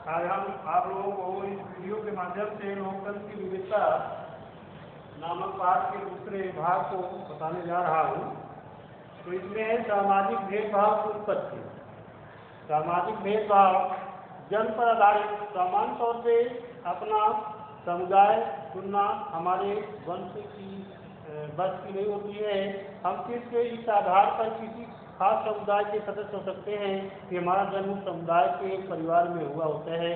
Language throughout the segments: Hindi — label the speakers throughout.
Speaker 1: आज हम आप लोगों को इस वीडियो के माध्यम से लोकतंत्र की विविधता नामक पाठ के दूसरे भाग को बताने जा रहा हूँ। तो इसमें है सामाजिक भेदभाव की उत्पत्ति। सामाजिक भेदभाव जन्म पर आधारित सामान्य तौर पे अपना समुदाय चुनना हमारे वंश की बस की नहीं होती है। हम सिर्फ इस आधार पर किसी खास समुदाय के सदस्य हो सकते हैं कि हमारा जन्म समुदाय के एक परिवार में हुआ होता है।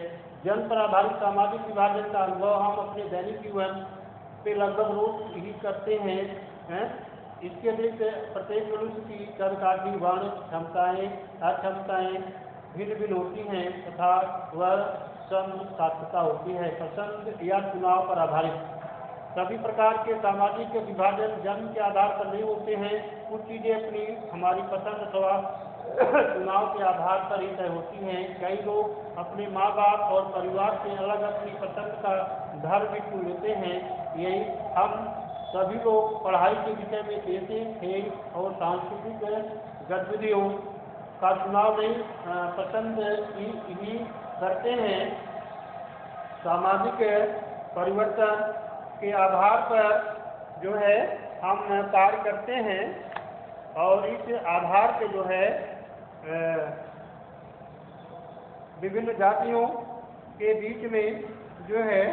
Speaker 1: जन्म पर आधारित सामाजिक विभाजन का अनुभव हम अपने दैनिक जीवन पे लगभग रोज ही करते हैं। इसके अतिरिक्त प्रत्येक मनुष्य की कर्मकांडी वर्ण क्षमताएं अक्षमताएं भिन्न भिन्न होती हैं तथा वह सार्थकता होती है। पसंद या चुनाव पर आधारित सभी प्रकार के सामाजिक विभाजन जन्म के आधार पर नहीं होते हैं। कुछ चीजें अपनी हमारी पसंद अथवा चुनाव के आधार पर ही तय होती हैं। कई लोग अपने माँ बाप और परिवार से अलग अपनी पसंद का धर्म भी चुन लेते हैं। यही हम सभी लोग पढ़ाई के विषय में जैसे खेल और सांस्कृतिक गतिविधियों का चुनाव नहीं पसंद ही करते हैं। सामाजिक परिवर्तन के आधार पर जो है हम कार्य करते हैं और इस आधार पे जो है विभिन्न जातियों के बीच में जो है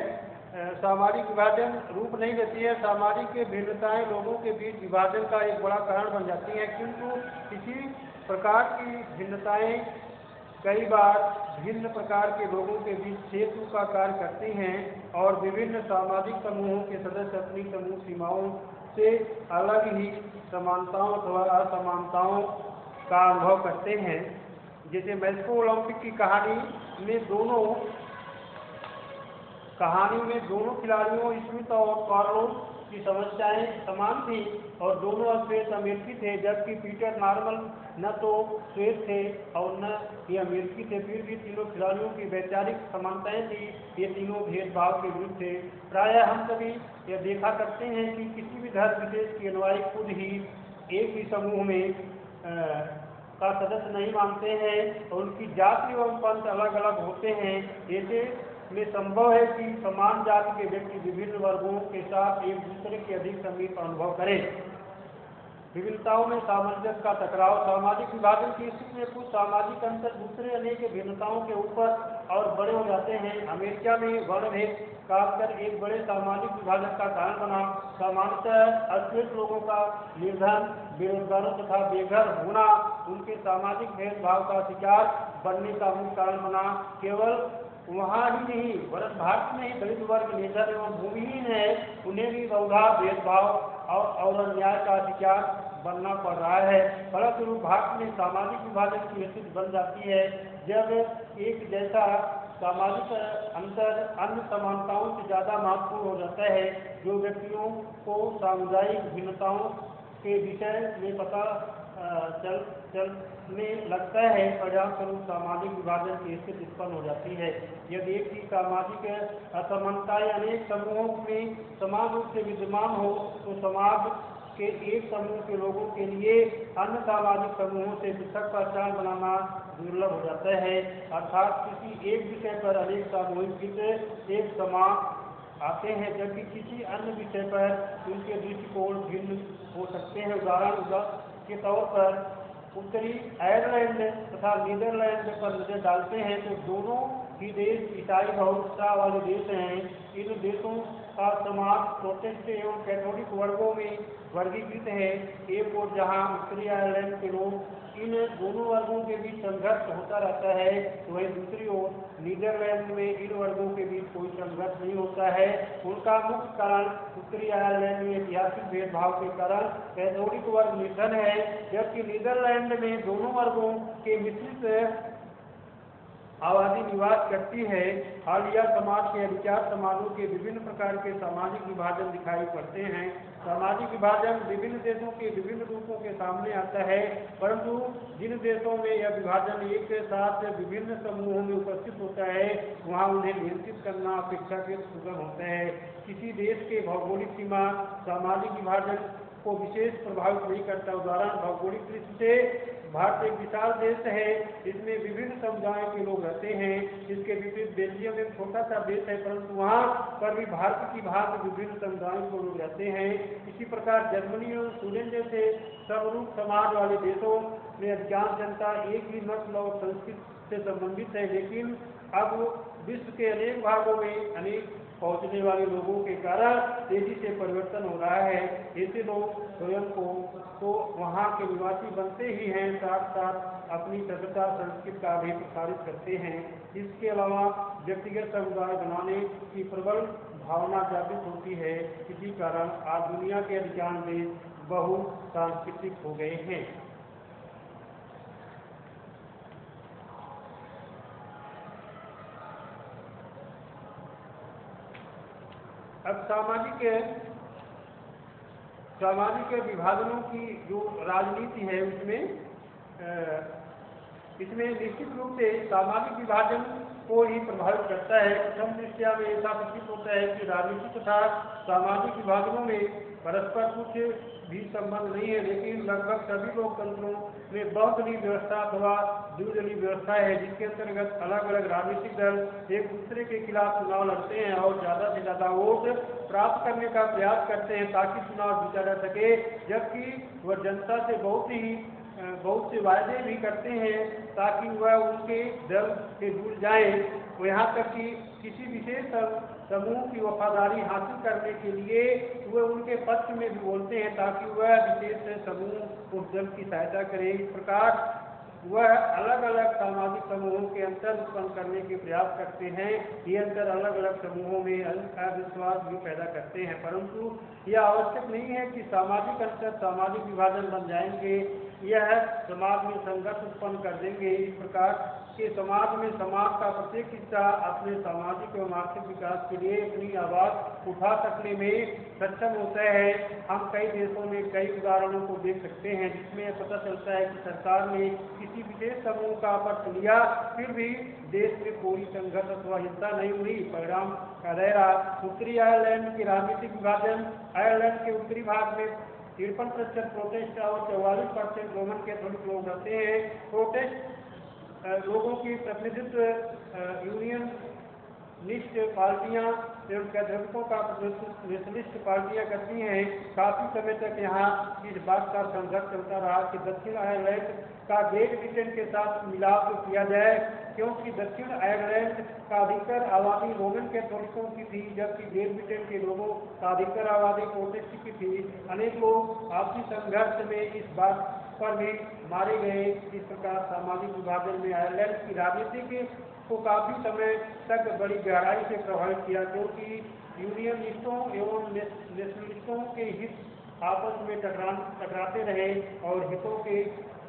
Speaker 1: सामाजिक विभाजन रूप नहीं देती है। सामाजिक भिन्नताएं लोगों के बीच विभाजन का एक बड़ा कारण बन जाती है, किंतु किसी प्रकार की भिन्नताएं कई बार भिन्न प्रकार के लोगों के बीच सेतु का कार्य करती हैं और विभिन्न सामाजिक समूहों के सदस्य अपनी समूह सीमाओं से अलग ही समानताओं अथवा असमानताओं का अनुभव करते हैं। जैसे मैस्को ओलंपिक की कहानी में दोनों खिलाड़ियों स्मिथ और कार्लोस की समस्याएं समान थी और दोनों श्वेत अमेरिकी थे, जबकि पीटर नॉर्मल न तो श्वेत थे और न ही अमेरिकी थे। फिर भी तीनों खिलाड़ियों की वैचारिक समानताएं थी। ये तीनों भेदभाव के विरुद्ध थे। प्रायः हम सभी यह देखा करते हैं कि किसी भी धर्म विशेष के अनुयायी खुद ही एक ही समूह में का सदस्य नहीं मानते हैं और उनकी जाति एवं पंथ अलग अलग होते हैं। ऐसे में संभव है कि समान जाति के व्यक्ति विभिन्न वर्गों के साथ एक दूसरे के अधिक समीप अनुभव करें। विभिन्नताओं में सामंजस्य का टकराव। सामाजिक विभाजन की स्थिति में कुछ सामाजिक अंतर दूसरे अनेक भिन्नताओं के ऊपर और बड़े हो जाते हैं। अमेरिका में वर्णभेद खासकर एक बड़े सामाजिक विभाजन का कारण बना। सामान्यतः अश्वेत लोगों का निर्धन, बेरोजगारों तथा बेघर होना उनके सामाजिक भेदभाव का शिकार बनने का मुख्य कारण बना। केवल वहाँ ही नहीं वरन भारत में ही दलित वर्ग निर्धन एवं भूमिहीन है, उन्हें भी बहुधा भेदभाव और अन्याय का शिकार बनना पड़ रहा है। फलस्वरूप भारत में सामाजिक विभाजन की स्थिति बन जाती है जब एक जैसा सामाजिक अंतर अन्य समानताओं से ज्यादा महत्वपूर्ण हो जाता है। जो व्यक्तियों को सामुदायिक भिन्नताओं के विषय में पता चलने लगता है, परिणाम स्वरूप सामाजिक विभाजन की स्थिति उत्पन्न हो जाती है। यदि एक ही सामाजिक असमानताएं अनेक समूहों में समान रूप से विद्यमान हो तो समाज के एक समूह के लोगों के लिए अन्य सामाजिक समूहों से पृथक पहचान बनाना दुर्लभ हो जाता है। अर्थात किसी एक विषय पर अनेक सामूहिक हित एक समान आते हैं, जबकि किसी अन्य विषय पर उनके दृष्टिकोण भिन्न हो सकते हैं। उदाहरण के तौर पर उत्तरी आयरलैंड तथा नीदरलैंड पर नजर डालते हैं तो दोनों ही देश ईसाई बहुलता वाले देश हैं। इन देशों का समाज प्रोटेस्टेंट एवं कैथोलिक वर्गों में वर्गीकृत है। एक और जहां उत्तरी आयरलैंड के लोग इन दोनों वर्गों के बीच संघर्ष होता रहता है, वहीं दूसरी ओर नीदरलैंड में इन वर्गों के बीच कोई संघर्ष नहीं होता है। उनका मुख्य कारण उत्तरी आयरलैंड में ऐतिहासिक भेदभाव के कारण कैथोलिक वर्ग निर्धन है, जबकि नीदरलैंड में दोनों वर्गों के मिश्रित आबादी निवास करती है। हालिया समाज के विचार समाजों के विभिन्न प्रकार के सामाजिक विभाजन दिखाई पड़ते हैं। सामाजिक विभाजन विभिन्न देशों के विभिन्न रूपों के सामने आता है, परंतु जिन देशों में यह विभाजन एक साथ विभिन्न समूहों में उपस्थित होता है वहाँ उन्हें नियंत्रित करना अपेक्षाकृत सुगम होता है। किसी देश के भौगोलिक सीमा सामाजिक विभाजन को विशेष प्रभावित नहीं करता। उदाहरण भौगोलिक दृष्टि से भारत एक विशाल देश है, इसमें विभिन्न समुदाय के लोग रहते हैं। इसके विपरीत बेल्जियम एक छोटा सा देश है, परंतु वहाँ पर भी भारत की भांति विभिन्न समुदायों के लोग रहते हैं। इसी प्रकार जर्मनी और स्वीडन जैसे समरूप समाज वाले देशों में अधिकांश जनता एक ही नस्ल और संस्कृति से संबंधित है, लेकिन अब विश्व के अनेक भागों में अनेक पहुंचने वाले लोगों के कारण तेजी से परिवर्तन हो रहा है। ऐसे लोग स्वयं को तो वहाँ के निवासी बनते ही हैं, साथ साथ अपनी सभ्यता संस्कृति का भी प्रसारित करते हैं। इसके अलावा व्यक्तिगत समुदाय बनाने की प्रबल भावना जागृत होती है। इसी कारण आज दुनिया के अधिकांश देश बहु सांस्कृतिक हो गए हैं। अब सामाजिक विभाजनों की जो राजनीति है इसमें निश्चित रूप से सामाजिक विभाजन को ही प्रभावित करता है। प्रथम दृष्टया में ऐसा प्रतीत होता है कि राजनीति तथा सामाजिक विभाजनों में परस्पर कुछ भी संबंध नहीं है, लेकिन लगभग सभी लोकतंत्रों में बहुदलीय व्यवस्था अथवा द्विदलीय व्यवस्था है, जिसके अंतर्गत अलग अलग राजनीतिक दल एक दूसरे के खिलाफ चुनाव लड़ते हैं और ज्यादा से ज्यादा वोट प्राप्त करने का प्रयास करते हैं ताकि चुनाव जीता जा सके, जबकि वह जनता से बहुत से वायदे भी करते हैं ताकि वह उनके दल से जुड़ जाए। यहाँ तक कि किसी विशेष समूह की वफादारी हासिल करने के लिए वह उनके पक्ष में भी बोलते हैं ताकि वह विशेष समूह उस दल की सहायता करे। इस प्रकार वह अलग अलग सामाजिक समूहों के अंतर उत्पन्न करने के प्रयास करते हैं। ये अंतर अलग अलग समूहों में अविश्वास भी पैदा करते हैं, परंतु यह आवश्यक नहीं है कि सामाजिक अंतर सामाजिक विभाजन बन जाएंगे, यह समाज में संघर्ष उत्पन्न कर देंगे। इस प्रकार के समाज में समाज का प्रत्येक हिस्सा अपने सामाजिक एवं आर्थिक विकास के लिए अपनी आवाज उठा सकने में सक्षम होता है। हम कई देशों में कई उदाहरणों को देख सकते हैं जिसमें पता चलता है कि सरकार ने किसी विशेष समूह का पक्ष लिया, फिर भी देश में कोई संघर्ष अथवा हिंसा नहीं हुई। परिणाम का दायरा उत्तरी आयरलैंड की राजनीतिक विभाजन। आयरलैंड के उत्तरी भाग में 53% प्रोटेस्ट और 44% रोमन कैथोलिक लोग रहते हैं। प्रोटेस्ट लोगों की प्रतिनिधित्व यूनियन निष्ठ पार्टियां एवं कैथोलिकों का नेशनलिस्ट पार्टियां करती हैं। काफी समय तक यहाँ इस बात का संघर्ष चलता रहा कि दक्षिण आयरलैंड का ग्रेट ब्रिटेन के साथ मिलाप किया जाए, क्योंकि दक्षिण आयरलैंड का अधिकतर आबादी रोमन कैथोलिकों की थी, जबकि ग्रेट ब्रिटेन के लोगों का अधिकतर आबादी प्रोटेस्टेंट की थी। अनेक लोग आपसी संघर्ष में इस बात पर भी मारे गए। इस प्रकार सामाजिक विभाजन में आयरलैंड की राजनीति को काफी समय तक बड़ी गहराई से प्रभावित किया, क्योंकि यूनियनिस्टों एवं नेशनलिस्टों के हित आपस में टकराते रहे और हितों के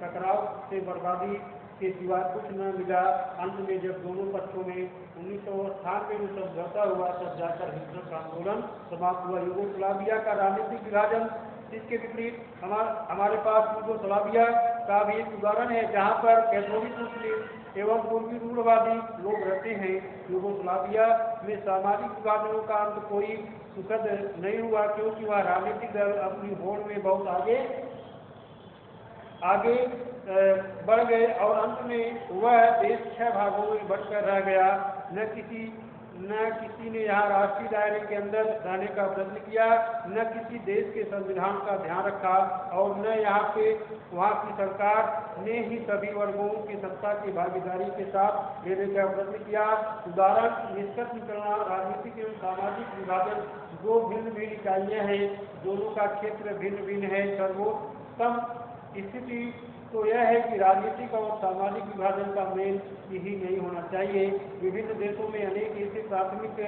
Speaker 1: टकराव से बर्बादी के सिवा कुछ न मिला। अंत में जब दोनों पक्षों में 1998 में समझौता हुआ तब जाकर हिटलर का आंदोलन समाप्त हुआ। यूगोस्लाविया का राजनीतिक विभाजन। इसके विपरीत हमारे पास यूगोस्लाविया का भी एक उदाहरण है जहाँ पर कैथोलिक मुस्लिम एवं पूर्वी रूढ़वादी लोग रहते हैं। यूगोस्लाविया में सामाजिक विभाजनों का अंत कोई सुखद नहीं हुआ, क्योंकि वह राजनीतिक दल अपनी होड़ में बहुत आगे बढ़ गए और अंत में वह देश 6 भागों में बढ़कर रह गया। न किसी ने यहाँ राष्ट्रीय दायरे के अंदर रहने का प्रयत्न किया, न किसी देश के संविधान का ध्यान रखा और न वहाँ की सरकार ने ही सभी वर्गों की सत्ता की भागीदारी के साथ लेने का प्रयत्न किया। उदाहरण निष्कर्ष निकलना राजनीतिक एवं सामाजिक विभाजन दो भिन्न भिन्न इकाइयाँ हैं, दोनों का क्षेत्र भिन्न भिन्न है। सर्वोत्तम स्थिति तो यह है कि राजनीतिक और सामाजिक विभाजन का मेल यही नहीं होना चाहिए। विभिन्न देशों में अनेक ऐसे प्राथमिक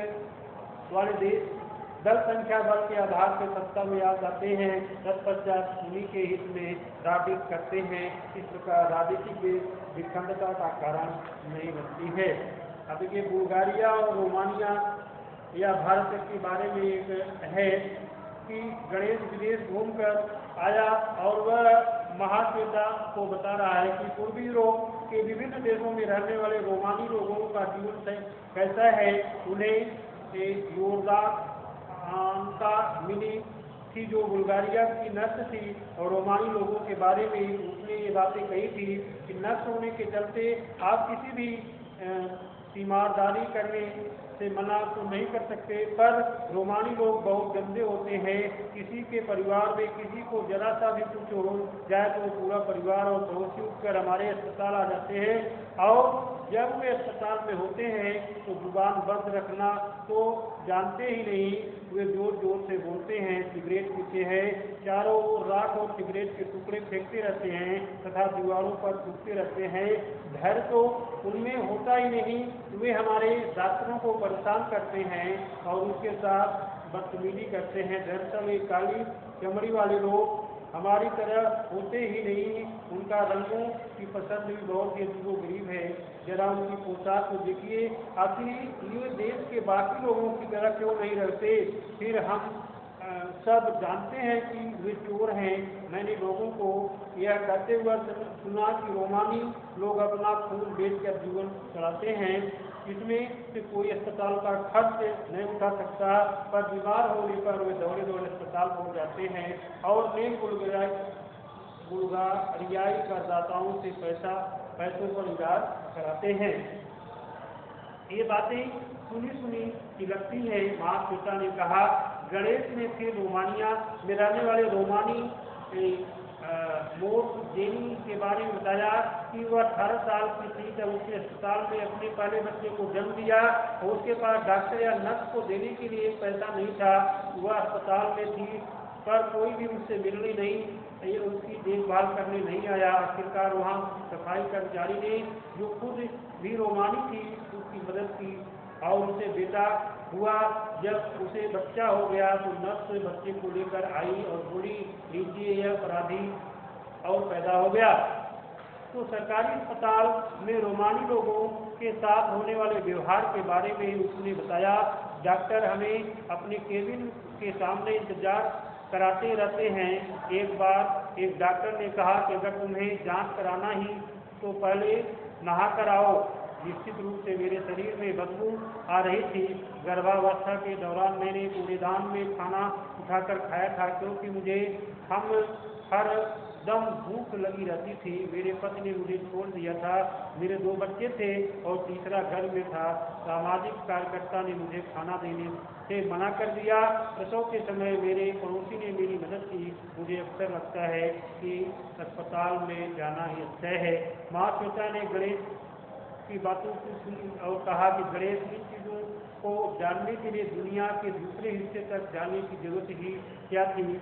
Speaker 1: वाले देश दल संख्या बल के आधार पर सत्ता में आ जाते हैं, तत्पश्चात उन्हीं के हित में राजनीति करते हैं। इस प्रकार राजनीतिक विखंडता का कारण नहीं बनती है। अब ये बुल्गारिया और रोमानिया या भारत के बारे में एक है कि गणेश विदेश घूमकर आया और वह महाश्वेता को बता रहा है कि पूर्वी यूरोप के विभिन्न देशों में रहने वाले रोमानी लोगों का जीवन कैसा है। उन्हें योर्दान का मिनी थी जो बुल्गारिया की नर्स थी और रोमानी लोगों के बारे में उसने ये बातें कही थी कि नर्स होने के चलते आप किसी भी तीमारदारी करने से मना तो नहीं कर सकते, पर रोमानी लोग बहुत गंदे होते हैं। किसी के परिवार में किसी को जरा सा भी कुछ हो जाए तो पूरा परिवार और पड़ोसी उठकर हमारे अस्पताल आ जाते हैं, और जब वे अस्पताल में होते हैं तो जुबान बंद रखना तो जानते ही नहीं, वे जोर जोर से बोलते हैं, सिगरेट पीते हैं, चारों ओर राख और सिगरेट के टुकड़े फेंकते रहते हैं तथा दीवारों पर थूकते रहते हैं। धैर्य तो उनमें होता ही नहीं, वे हमारे डॉक्टरों को परेशान करते हैं और उसके साथ बदतमीजी करते हैं। दरअसल ये काली चमड़ी वाले लोग हमारी तरह होते ही नहीं, उनका रंगों की पसंद भी बहुत ही अजीबोगरीब है। जरा उनकी पोशाक को देखिए, आखिर ये देश के बाकी लोगों की तरह क्यों नहीं रहते? फिर हम सब जानते हैं कि वे चोर हैं। मैंने लोगों को यह कहते हुए सुना कि रोमानी लोग अपना खून बेचकर जीवन चलाते हैं, इसमें से कोई अस्पताल का खर्च नहीं उठा सकता, पर बीमार होने पर वे दौड़े दौड़े अस्पताल पहुंच जाते हैं और नेक बुल्गारियाई करदाताओं से पैसों पर इलाज कराते हैं। ये बातें सुनी सुनी की लगती है। महापिता ने कहा, गणेश ने फिर रोमानिया में रहने वाले रोमानी मोरजेनी के बारे में बताया कि वह 18 साल की थी जब उसने अस्पताल में अपने पहले बच्चे को जन्म दिया और उसके पास डॉक्टर या नर्स को देने के लिए पैसा नहीं था। वह अस्पताल में थी पर कोई भी उससे मिलने नहीं, उसकी देखभाल करने नहीं आया। आखिरकार वहाँ सफाई कर्मचारी ने, जो खुद भी रोमानी थी, उसकी मदद की और उसे बेटा हुआ। जब उसे बच्चा हो गया तो नर्स बच्चे को लेकर आई और बोली, लीजिए यह अपराधी और पैदा हो गया। तो सरकारी अस्पताल में रोमानी लोगों के साथ होने वाले व्यवहार के बारे में उसने बताया, डॉक्टर हमें अपने केबिन के सामने इंतजार कराते रहते हैं। एक बार एक डॉक्टर ने कहा कि अगर तुम्हें जांच कराना ही तो पहले नहा कर आओ। निश्चित रूप से मेरे शरीर में बदबू आ रही थी। गर्भावस्था के दौरान मैंने कूड़ेदान में खाना उठाकर खाया था, क्योंकि मुझे हर दम भूख लगी रहती थी। मेरे पति ने मुझे छोड़ दिया था, मेरे 2 बच्चे थे और तीसरा घर में था। सामाजिक कार्यकर्ता ने मुझे खाना देने से मना कर दिया। प्रसव के समय मेरे पड़ोसी ने मेरी मदद की। मुझे अक्सर लगता है कि अस्पताल में जाना ही अच्छा है। महापिता ने गणेश की बातों को सुनी और कहा कि गणेश इन चीज़ों को जानने के लिए दुनिया के दूसरे हिस्से तक जाने की जरूरत ही क्या थी।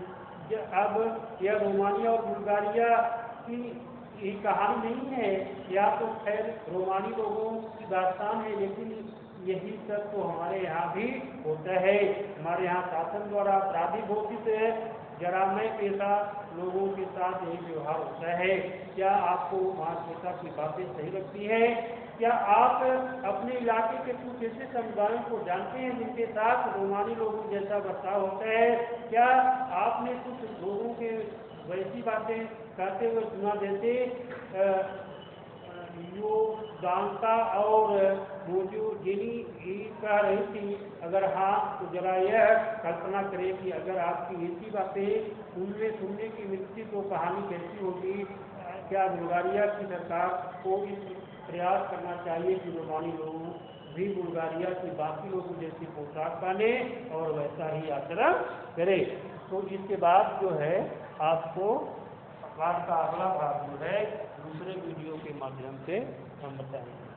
Speaker 1: अब यह रोमानिया और बुल्गारिया की ये कहानी नहीं है, या तो खैर रोमानी लोगों की दास्तान है, लेकिन यही सब तो हमारे यहाँ भी होता है। हमारे यहाँ शासन द्वारा अपराधी घोषित है, जरामय पेशा लोगों के साथ यही व्यवहार होता है। क्या आपको महापिता की बातें सही लगती है? क्या आप अपने इलाके के कुछ ऐसे समुदायों को जानते हैं जिनके साथ रोमानी लोगों जैसा बर्ताव होता है? क्या आपने कुछ लोगों के वैसी बातें कहते हुए सुना, जैसे यो दांता और मोजूजिनी ही कह रही थी? अगर हाँ तो जरा यह कल्पना करें कि अगर आपकी ऐसी बातें उनमें सुनने की मिलती तो कहानी कैसी होगी। क्या बुल्गारिया की सरकार को इस प्रयास करना चाहिए कि रोमानी लोग भी बुल्गारिया की बाकी लोगों जैसी पोशाक पहने और वैसा ही आचरण करें। तो इसके बाद जो है आपको पाठ का अगला भाग जो है दूसरे वीडियो के माध्यम से हम बताएंगे।